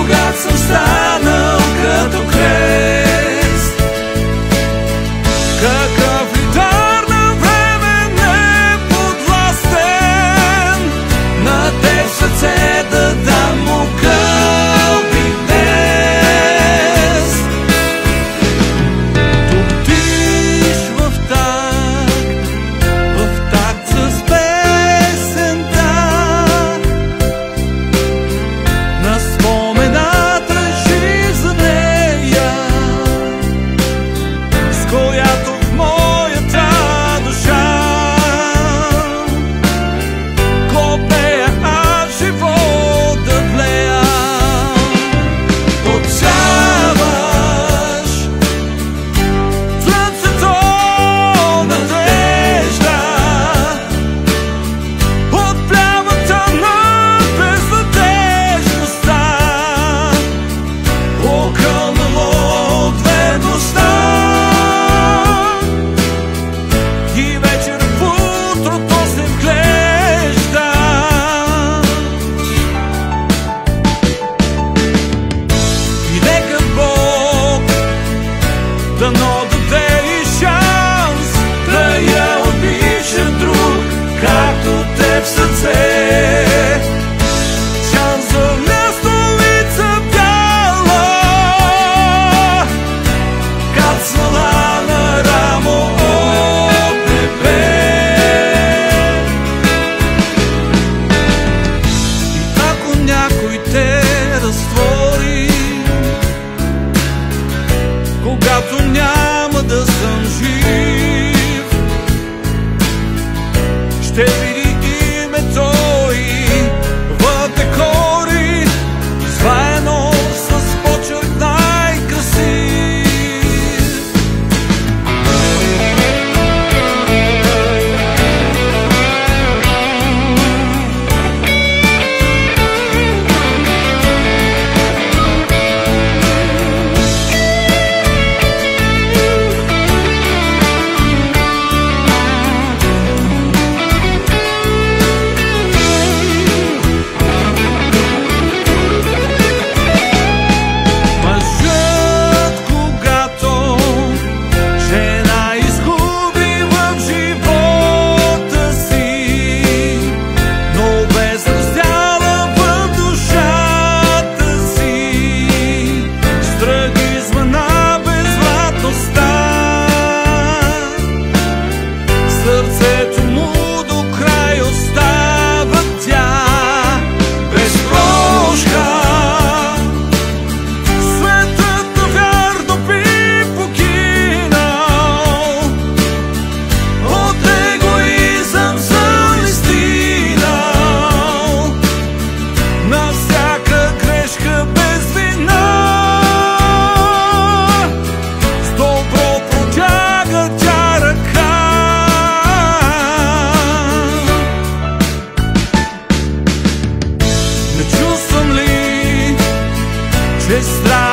когато съм станал като крест. Какъв лидер на време неподвластен, на теб сърце да дам му кълби днес. Топтиш в такт с песента на спомената жив за нея, с която в моята душа копея аз живот да влея. Отсяваш слънцето надежда от плямата на безнадежността, окълнало от бедността. И вечер в утрото се вглежда. И нека Бог дано даде и шанс да я обича друг, както теб сърце. Шанс за лястовица бяла, кацнала на рамо от небе. И ако някой те разтвори, когато няма да съм жив, ще види името и в декори, зваено с почерк най-красив. Мъжът, когато жена изгуби в живота си, но без раздяла в душата си, с трагизма на безвратността, сърцето му до край остава тя без прошка. Светът навярно би погинал от егоизъм за истинал, на всяка грешка без вина, с добро протяга тя ръка. Не чувствам ли, че страх